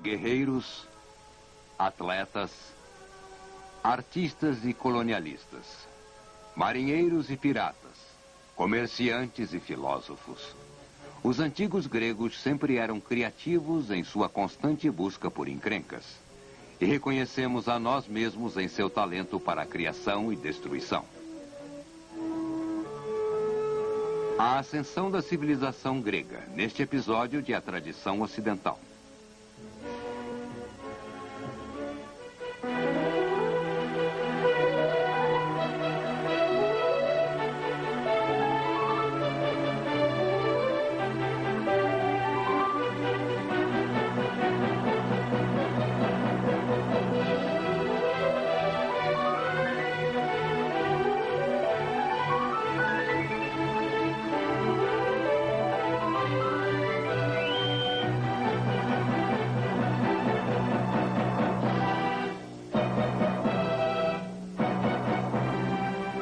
Guerreiros, atletas, artistas e colonialistas, marinheiros e piratas, comerciantes e filósofos. Os antigos gregos sempre eram criativos em sua constante busca por encrencas. E reconhecemos a nós mesmos em seu talento para a criação e destruição. A ascensão da civilização grega, neste episódio de A Tradição Ocidental.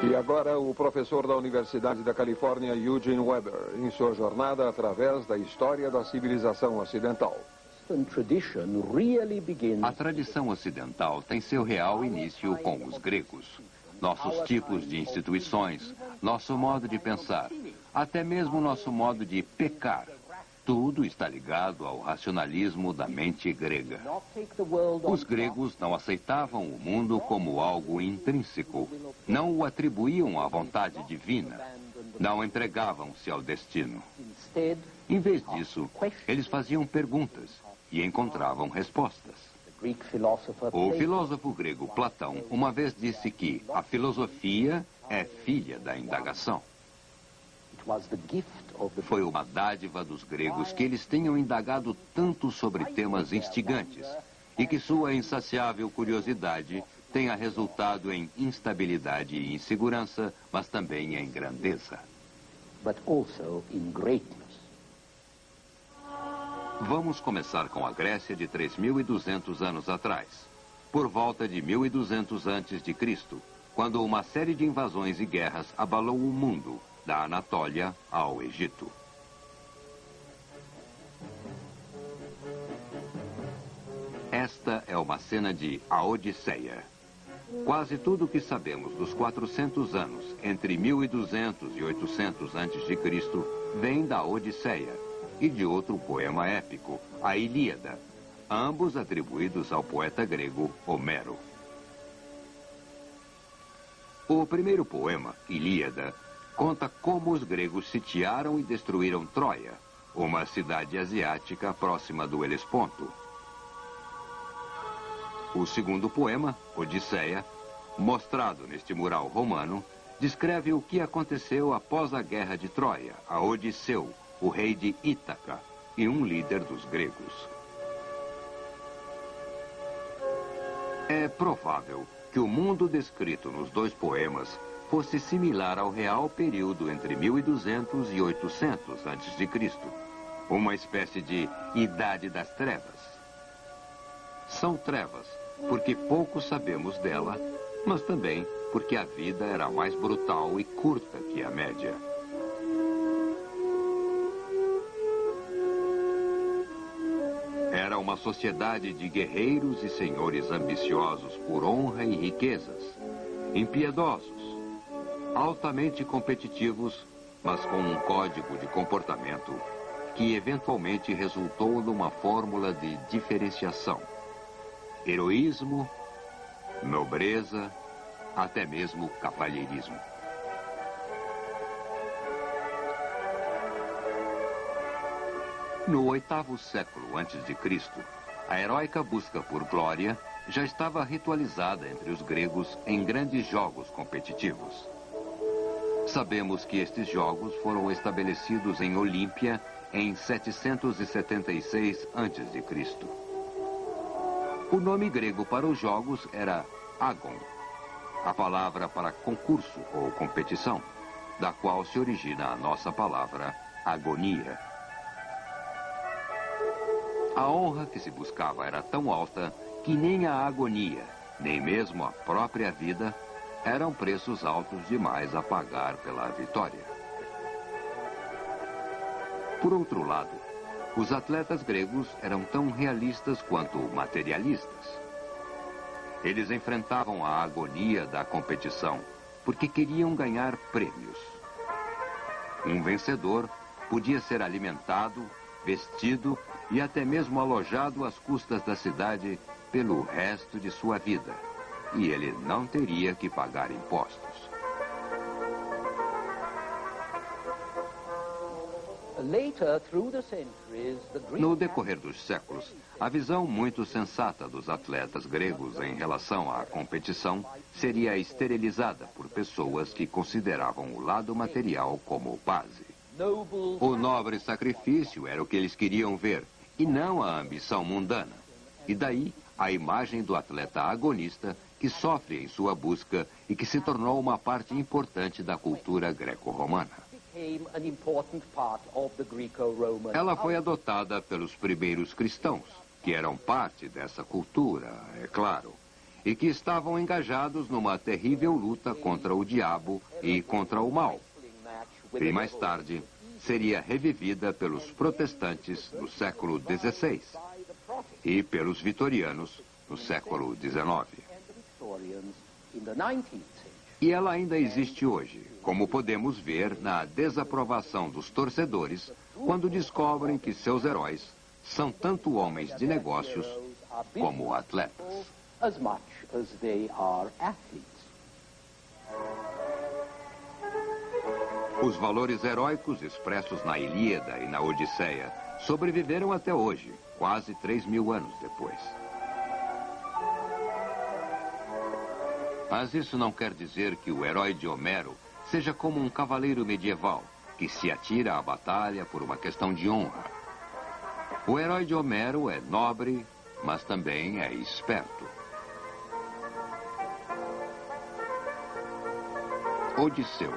E agora o professor da Universidade da Califórnia, Eugene Weber, em sua jornada através da história da civilização ocidental. A tradição ocidental tem seu real início com os gregos. Nossos tipos de instituições, nosso modo de pensar, até mesmo nosso modo de pecar. Tudo está ligado ao racionalismo da mente grega. Os gregos não aceitavam o mundo como algo intrínseco. Não o atribuíam à vontade divina. Não entregavam-se ao destino. Em vez disso, eles faziam perguntas e encontravam respostas. O filósofo grego Platão uma vez disse que a filosofia é filha da indagação. Foi uma dádiva dos gregos que eles tenham indagado tanto sobre temas instigantes e que sua insaciável curiosidade tenha resultado em instabilidade e insegurança, mas também em grandeza. Vamos começar com a Grécia de 3.200 anos atrás, por volta de 1.200 a.C., quando uma série de invasões e guerras abalou o mundo, da Anatólia ao Egito. Esta é uma cena de A Odisseia. Quase tudo o que sabemos dos 400 anos entre 1200 e 800 a.C. vem da Odisseia e de outro poema épico, a Ilíada, ambos atribuídos ao poeta grego Homero. O primeiro poema, Ilíada, conta como os gregos sitiaram e destruíram Troia, uma cidade asiática próxima do Helesponto. O segundo poema, Odisseia, mostrado neste mural romano, descreve o que aconteceu após a guerra de Troia, a Odisseu, o rei de Ítaca e um líder dos gregos. É provável que o mundo descrito nos dois poemas fosse similar ao real período entre 1200 e 800 a.C., uma espécie de Idade das Trevas. São trevas porque pouco sabemos dela, mas também porque a vida era mais brutal e curta que a média. Era uma sociedade de guerreiros e senhores ambiciosos por honra e riquezas, impiedosos, altamente competitivos, mas com um código de comportamento que eventualmente resultou numa fórmula de diferenciação. Heroísmo, nobreza, até mesmo cavalheirismo. No 8º século a.C., a heróica busca por glória já estava ritualizada entre os gregos em grandes jogos competitivos. Sabemos que estes jogos foram estabelecidos em Olímpia em 776 a.C. O nome grego para os jogos era agon, a palavra para concurso ou competição, da qual se origina a nossa palavra agonia. A honra que se buscava era tão alta que nem a agonia, nem mesmo a própria vida, eram preços altos demais a pagar pela vitória. Por outro lado, Os atletas gregos eram tão realistas quanto materialistas. Eles enfrentavam a agonia da competição porque queriam ganhar prêmios. Um vencedor podia ser alimentado, vestido e até mesmo alojado às custas da cidade pelo resto de sua vida. E ele não teria que pagar impostos. No decorrer dos séculos, a visão muito sensata dos atletas gregos em relação à competição seria esterilizada por pessoas que consideravam o lado material como base. O nobre sacrifício era o que eles queriam ver, e não a ambição mundana. E daí a imagem do atleta agonista que sofre em sua busca e que se tornou uma parte importante da cultura greco-romana. Ela foi adotada pelos primeiros cristãos, que eram parte dessa cultura, é claro, e que estavam engajados numa terrível luta contra o diabo e contra o mal. E mais tarde, seria revivida pelos protestantes no século XVI e pelos vitorianos no século XIX. E ela ainda existe hoje, como podemos ver na desaprovação dos torcedores quando descobrem que seus heróis são tanto homens de negócios como atletas. Os valores heróicos expressos na Ilíada e na Odisseia sobreviveram até hoje, quase 3.000 anos depois. Mas isso não quer dizer que o herói de Homero seja como um cavaleiro medieval que se atira à batalha por uma questão de honra. O herói de Homero é nobre, mas também é esperto. Odisseu,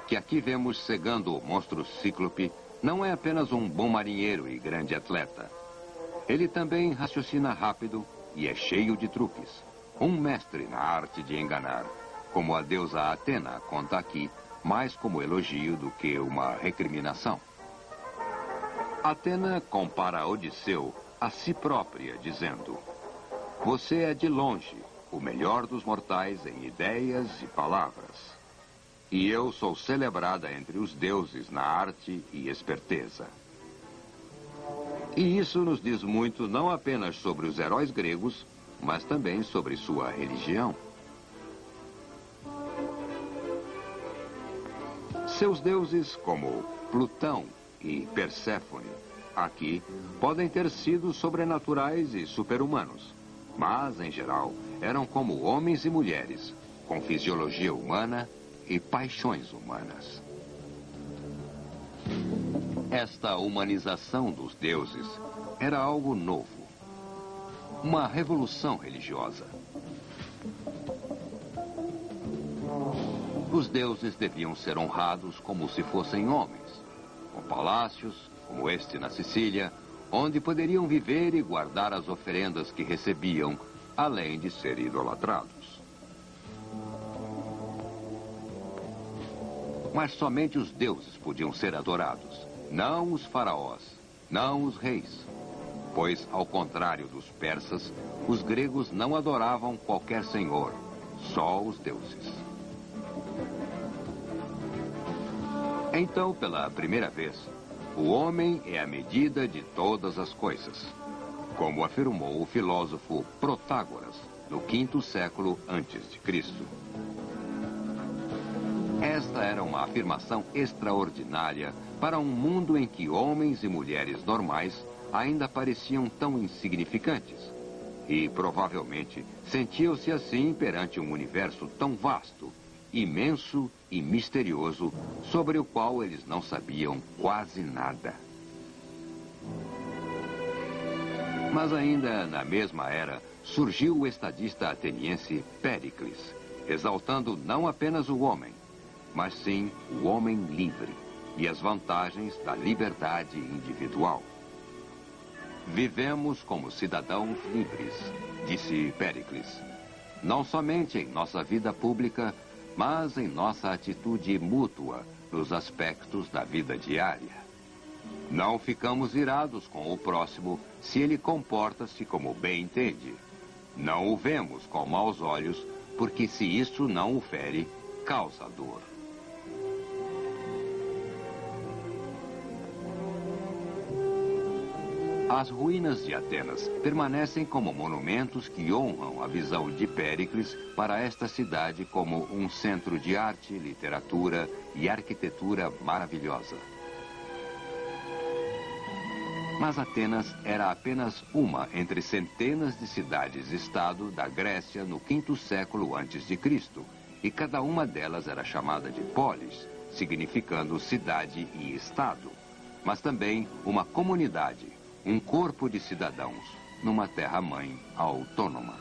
que aqui vemos cegando o monstro cíclope, não é apenas um bom marinheiro e grande atleta. Ele também raciocina rápido e é cheio de truques. Um mestre na arte de enganar, como a deusa Atena conta aqui, mais como elogio do que uma recriminação. Atena compara Odisseu a si própria, dizendo: "Você é de longe o melhor dos mortais em ideias e palavras. E eu sou celebrada entre os deuses na arte e esperteza." E isso nos diz muito não apenas sobre os heróis gregos, mas também sobre sua religião. Seus deuses, como Plutão e Perséfone, aqui, podem ter sido sobrenaturais e super-humanos, mas, em geral, eram como homens e mulheres, com fisiologia humana e paixões humanas. Esta humanização dos deuses era algo novo. Uma revolução religiosa. Os deuses deviam ser honrados como se fossem homens, com palácios, como este na Sicília, onde poderiam viver e guardar as oferendas que recebiam, além de ser idolatrados. Mas somente os deuses podiam ser adorados, não os faraós, não os reis. Pois, ao contrário dos persas, os gregos não adoravam qualquer senhor, só os deuses. Então, pela primeira vez, o homem é a medida de todas as coisas, como afirmou o filósofo Protágoras, no 5º século a.C. Esta era uma afirmação extraordinária para um mundo em que homens e mulheres normais ainda pareciam tão insignificantes. E, provavelmente, sentiam-se assim perante um universo tão vasto, imenso e misterioso, sobre o qual eles não sabiam quase nada. Mas ainda na mesma era, surgiu o estadista ateniense Péricles, exaltando não apenas o homem, mas sim o homem livre e as vantagens da liberdade individual. Vivemos como cidadãos livres, disse Péricles, não somente em nossa vida pública, mas em nossa atitude mútua nos aspectos da vida diária. Não ficamos irados com o próximo se ele comporta-se como bem entende. Não o vemos com maus olhos, porque se isso não o fere, causa dor. As ruínas de Atenas permanecem como monumentos que honram a visão de Péricles para esta cidade como um centro de arte, literatura e arquitetura maravilhosa. Mas Atenas era apenas uma entre centenas de cidades-estado da Grécia no quinto século a.C., e cada uma delas era chamada de polis, significando cidade e estado, mas também uma comunidade, um corpo de cidadãos, numa terra-mãe autônoma.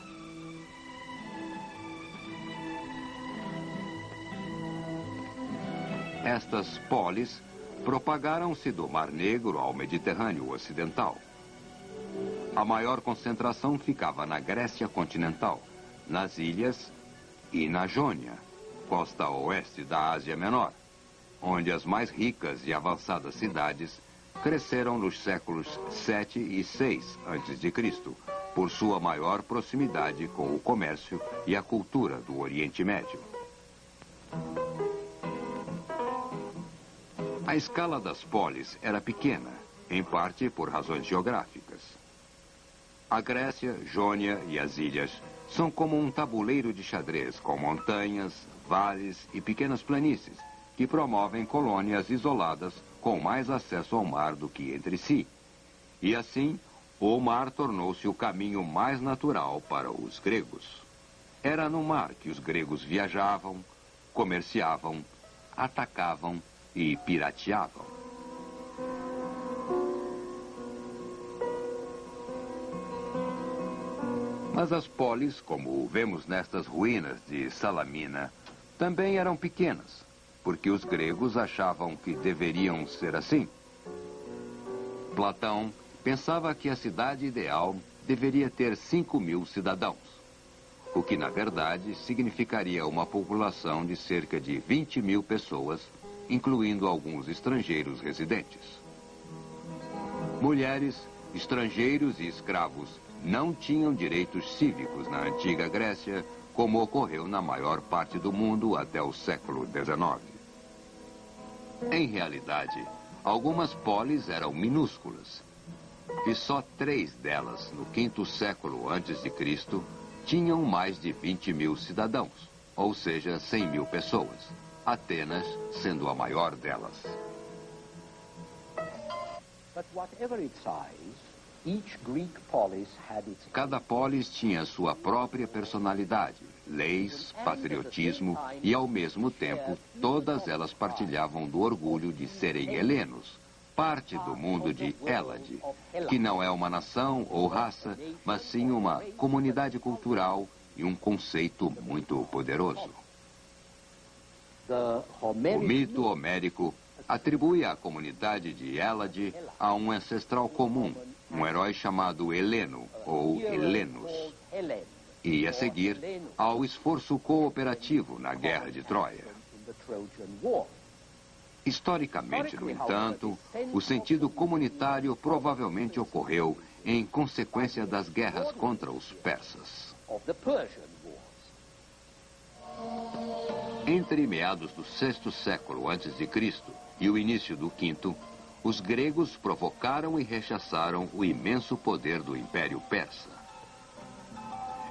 Estas polis propagaram-se do Mar Negro ao Mediterrâneo Ocidental. A maior concentração ficava na Grécia continental, nas ilhas e na Jônia, costa oeste da Ásia Menor, onde as mais ricas e avançadas cidades cresceram nos séculos 7 e 6 a.C., por sua maior proximidade com o comércio e a cultura do Oriente Médio. A escala das polis era pequena, em parte por razões geográficas. A Grécia, Jônia e as ilhas são como um tabuleiro de xadrez com montanhas, vales e pequenas planícies, que promovem colônias isoladas com mais acesso ao mar do que entre si. E assim, o mar tornou-se o caminho mais natural para os gregos. Era no mar que os gregos viajavam, comerciavam, atacavam e pirateavam. Mas as polis, como vemos nestas ruínas de Salamina, também eram pequenas, porque os gregos achavam que deveriam ser assim. Platão pensava que a cidade ideal deveria ter 5.000 cidadãos, o que, na verdade, significaria uma população de cerca de 20.000 pessoas, incluindo alguns estrangeiros residentes. Mulheres, estrangeiros e escravos não tinham direitos cívicos na antiga Grécia, como ocorreu na maior parte do mundo até o século XIX. Em realidade, algumas polis eram minúsculas, e só 3 delas, no quinto século a.C., tinham mais de 20.000 cidadãos, ou seja, 100.000 pessoas, Atenas sendo a maior delas. Cada polis tinha sua própria personalidade, leis, patriotismo e, ao mesmo tempo, todas elas partilhavam do orgulho de serem helenos, parte do mundo de Hélade, que não é uma nação ou raça, mas sim uma comunidade cultural e um conceito muito poderoso. O mito homérico atribui a comunidade de Hélade a um ancestral comum, um herói chamado Heleno, ou Helenos, e, a seguir, ao esforço cooperativo na Guerra de Troia. Historicamente, no entanto, o sentido comunitário provavelmente ocorreu em consequência das guerras contra os persas. Entre meados do sexto século a.C. e o início do quinto, os gregos provocaram e rechaçaram o imenso poder do Império Persa.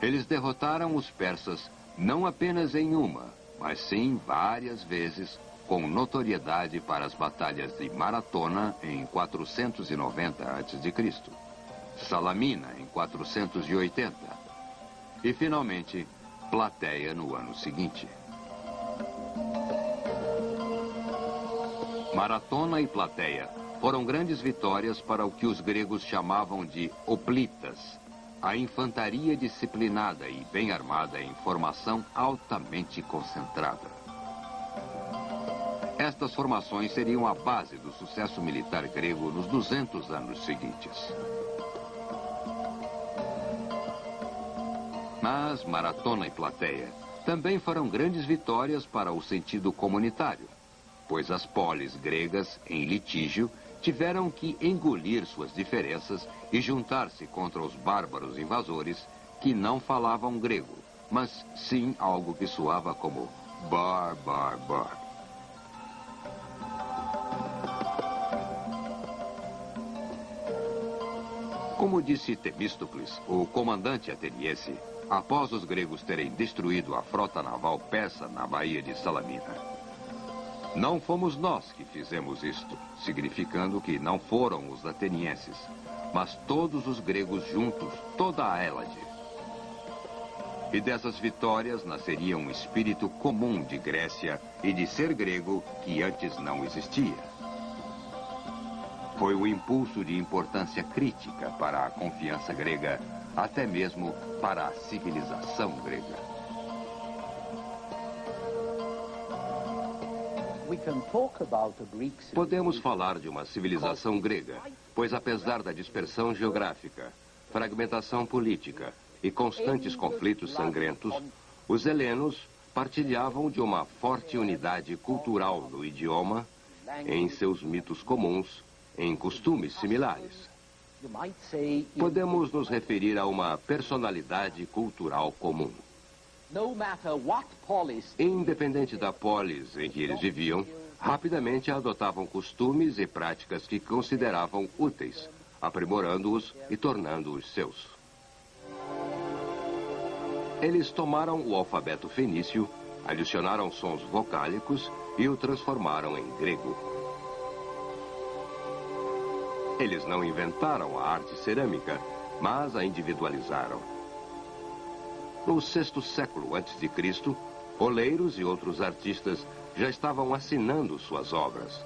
Eles derrotaram os persas não apenas em uma, mas sim várias vezes, com notoriedade para as batalhas de Maratona em 490 a.C., Salamina em 480 e, finalmente, Plateia no ano seguinte. Maratona e Plateia foram grandes vitórias para o que os gregos chamavam de hoplitas, a infantaria disciplinada e bem armada em formação altamente concentrada. Estas formações seriam a base do sucesso militar grego nos 200 anos seguintes. Mas Maratona e Plateia também foram grandes vitórias para o sentido comunitário, pois as polis gregas, em litígio, tiveram que engolir suas diferenças e juntar-se contra os bárbaros invasores que não falavam grego, mas sim algo que soava como bar, bar, bar. Como disse Temístocles, o comandante ateniense, após os gregos terem destruído a frota naval persa na Baía de Salamina. Não fomos nós que fizemos isto, significando que não foram os atenienses, mas todos os gregos juntos, toda a Hélade. E dessas vitórias nasceria um espírito comum de Grécia e de ser grego que antes não existia. Foi um impulso de importância crítica para a confiança grega, até mesmo para a civilização grega. Podemos falar de uma civilização grega, pois apesar da dispersão geográfica, fragmentação política e constantes conflitos sangrentos, os helenos partilhavam de uma forte unidade cultural no idioma, em seus mitos comuns, em costumes similares. Podemos nos referir a uma personalidade cultural comum. Independente da polis em que eles viviam, rapidamente adotavam costumes e práticas que consideravam úteis, aprimorando-os e tornando-os seus. Eles tomaram o alfabeto fenício, adicionaram sons vocálicos e o transformaram em grego. Eles não inventaram a arte cerâmica, mas a individualizaram. No VI século a.C., oleiros e outros artistas já estavam assinando suas obras.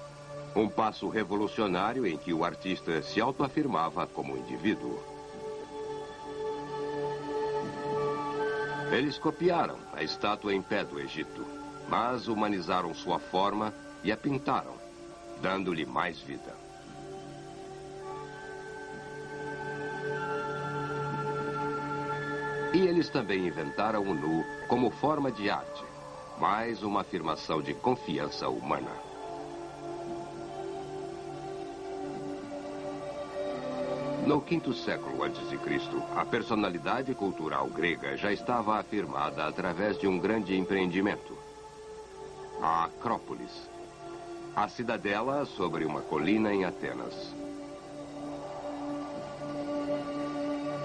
Um passo revolucionário em que o artista se autoafirmava como indivíduo. Eles copiaram a estátua em pé do Egito, mas humanizaram sua forma e a pintaram, dando-lhe mais vida. E eles também inventaram o nu como forma de arte, mais uma afirmação de confiança humana. No V século a.C., a personalidade cultural grega já estava afirmada através de um grande empreendimento. A Acrópolis, a cidadela sobre uma colina em Atenas.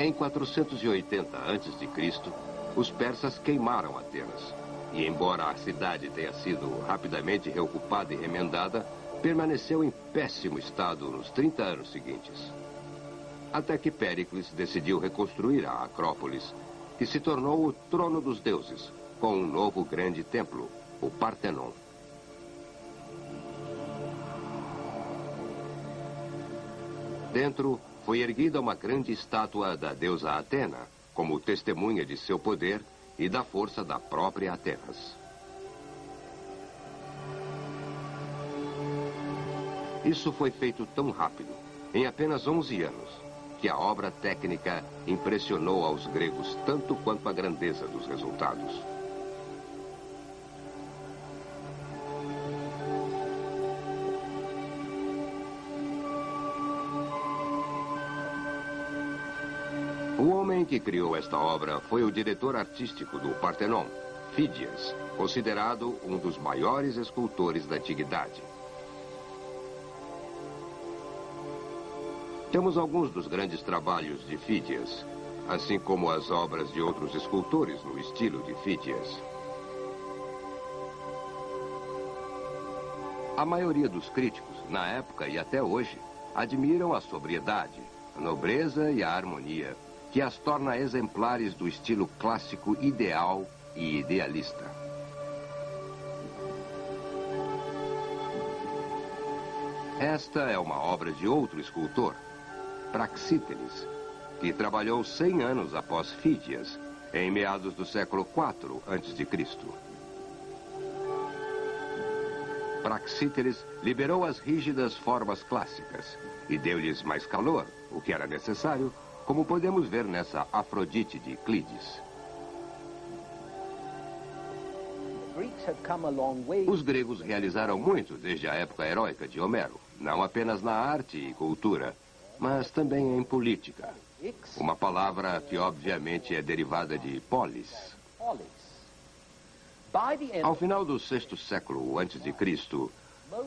Em 480 a.C., os persas queimaram Atenas. E embora a cidade tenha sido rapidamente reocupada e remendada, permaneceu em péssimo estado nos 30 anos seguintes. Até que Péricles decidiu reconstruir a Acrópolis, que se tornou o trono dos deuses, com um novo grande templo, o Partenon. Dentro, foi erguida uma grande estátua da deusa Atena, como testemunha de seu poder e da força da própria Atenas. Isso foi feito tão rápido, em apenas 11 anos, que a obra técnica impressionou aos gregos tanto quanto a grandeza dos resultados. O homem que criou esta obra foi o diretor artístico do Partenon, Fídias, considerado um dos maiores escultores da antiguidade. Temos alguns dos grandes trabalhos de Fídias, assim como as obras de outros escultores no estilo de Fídias. A maioria dos críticos, na época e até hoje, admiram a sobriedade, a nobreza e a harmonia, que as torna exemplares do estilo clássico ideal e idealista. Esta é uma obra de outro escultor, Praxíteles, que trabalhou 100 anos após Fídias, em meados do século IV a.C. Praxíteles liberou as rígidas formas clássicas e deu-lhes mais calor, o que era necessário, como podemos ver nessa Afrodite de Euclides. Os gregos realizaram muito desde a época heróica de Homero, não apenas na arte e cultura, mas também em política. Uma palavra que obviamente é derivada de polis. Ao final do sexto século a.C.,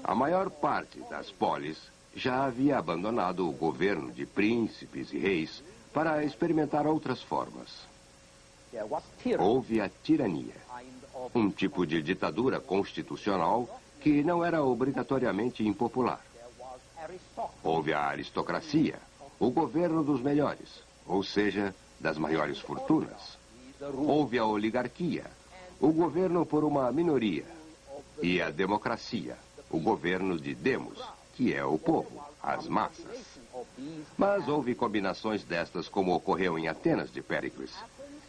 a maior parte das polis já havia abandonado o governo de príncipes e reis para experimentar outras formas. Houve a tirania, um tipo de ditadura constitucional que não era obrigatoriamente impopular. Houve a aristocracia, o governo dos melhores, ou seja, das maiores fortunas. Houve a oligarquia, o governo por uma minoria. E a democracia, o governo de demos, que é o povo, as massas. Mas houve combinações destas, como ocorreu em Atenas de Péricles.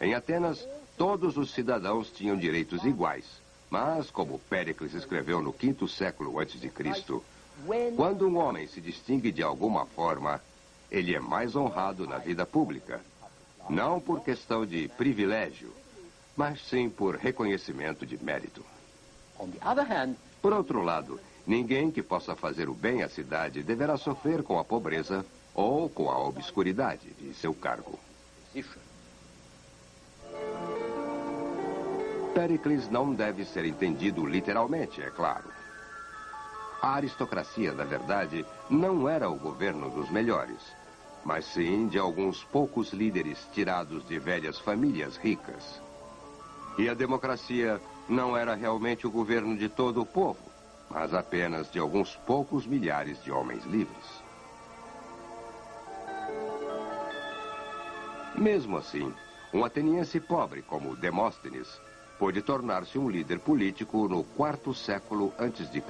Em Atenas, todos os cidadãos tinham direitos iguais. Mas, como Péricles escreveu no quinto século a.C., quando um homem se distingue de alguma forma, ele é mais honrado na vida pública. Não por questão de privilégio, mas sim por reconhecimento de mérito. Por outro lado, ninguém que possa fazer o bem à cidade deverá sofrer com a pobreza ou com a obscuridade de seu cargo. Péricles não deve ser entendido literalmente, é claro. A aristocracia, na verdade, não era o governo dos melhores, mas sim de alguns poucos líderes tirados de velhas famílias ricas. E a democracia não era realmente o governo de todo o povo, mas apenas de alguns poucos milhares de homens livres. Mesmo assim, um ateniense pobre como Demóstenes pôde tornar-se um líder político no quarto século a.C.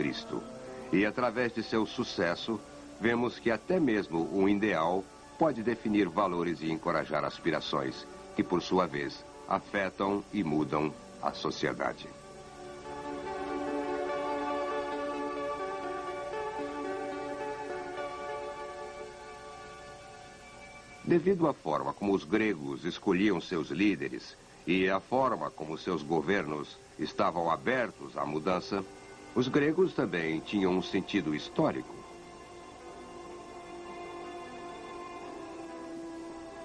E através de seu sucesso, vemos que até mesmo um ideal pode definir valores e encorajar aspirações, que por sua vez afetam e mudam a sociedade. Devido à forma como os gregos escolhiam seus líderes e à forma como seus governos estavam abertos à mudança, os gregos também tinham um sentido histórico.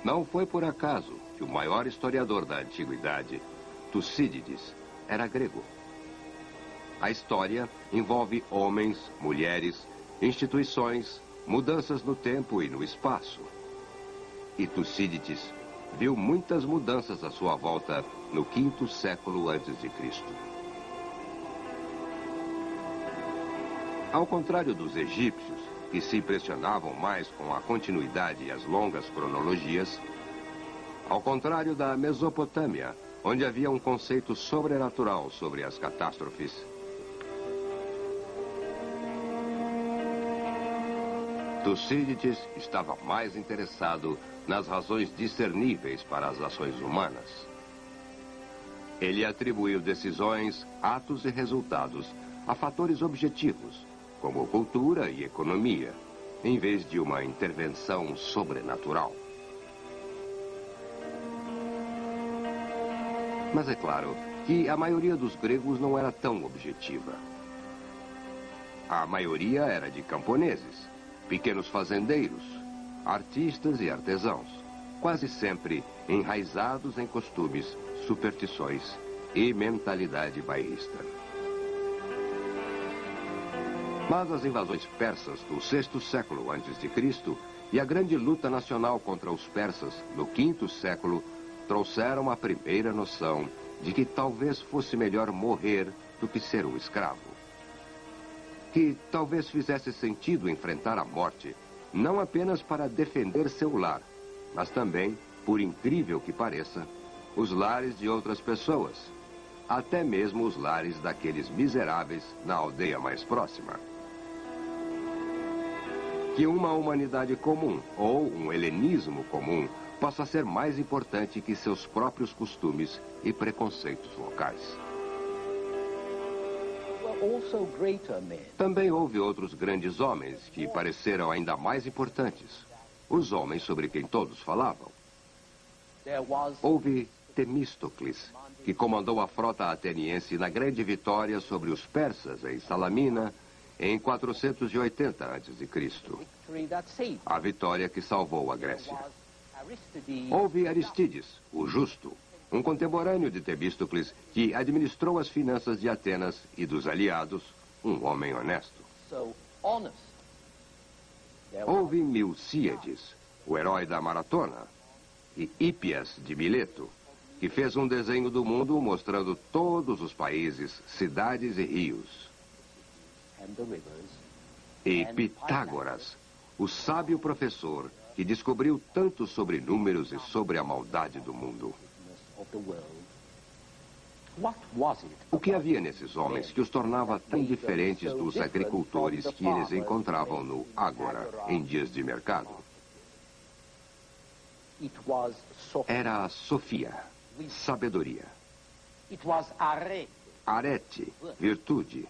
Não foi por acaso que o maior historiador da antiguidade, Tucídides, era grego. A história envolve homens, mulheres, instituições, mudanças no tempo e no espaço. E Tucídides viu muitas mudanças à sua volta no quinto século a.C. Ao contrário dos egípcios, que se impressionavam mais com a continuidade e as longas cronologias, ao contrário da Mesopotâmia, onde havia um conceito sobrenatural sobre as catástrofes, Tucídides estava mais interessado nas razões discerníveis para as ações humanas. Ele atribuiu decisões, atos e resultados a fatores objetivos, como cultura e economia, em vez de uma intervenção sobrenatural. Mas é claro que a maioria dos gregos não era tão objetiva. A maioria era de camponeses, pequenos fazendeiros, artistas e artesãos, quase sempre enraizados em costumes, superstições e mentalidade bairrista. Mas as invasões persas do sexto século a.C. e a grande luta nacional contra os persas no quinto século trouxeram a primeira noção de que talvez fosse melhor morrer do que ser um escravo. Que talvez fizesse sentido enfrentar a morte, não apenas para defender seu lar, mas também, por incrível que pareça, os lares de outras pessoas, até mesmo os lares daqueles miseráveis na aldeia mais próxima. Que uma humanidade comum, ou um helenismo comum, possa ser mais importante que seus próprios costumes e preconceitos locais. Também houve outros grandes homens que pareceram ainda mais importantes, os homens sobre quem todos falavam. Houve Temístocles, que comandou a frota ateniense na grande vitória sobre os persas em Salamina em 480 a.C. A vitória que salvou a Grécia. Houve Aristides, o Justo, um contemporâneo de Temístocles que administrou as finanças de Atenas e dos aliados, um homem honesto. Houve Milcíades, o herói da maratona, e Hípias de Mileto, que fez um desenho do mundo mostrando todos os países, cidades e rios. E Pitágoras, o sábio professor que descobriu tanto sobre números e sobre a maldade do mundo. O que havia nesses homens que os tornava tão diferentes dos agricultores que eles encontravam no Ágora, em dias de mercado? Era a Sofia, sabedoria. Arete, virtude.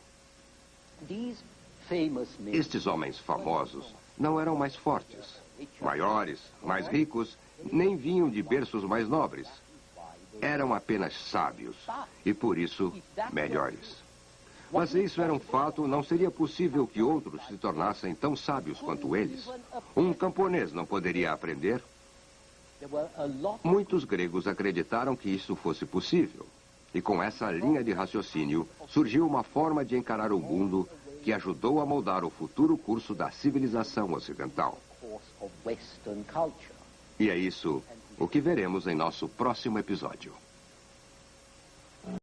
Estes homens famosos não eram mais fortes, maiores, mais ricos, nem vinham de berços mais nobres. Eram apenas sábios e, por isso, melhores. Mas se isso era um fato, não seria possível que outros se tornassem tão sábios quanto eles. Um camponês não poderia aprender? Muitos gregos acreditaram que isso fosse possível. E com essa linha de raciocínio, surgiu uma forma de encarar o mundo que ajudou a moldar o futuro curso da civilização ocidental. E é isso o que veremos em nosso próximo episódio.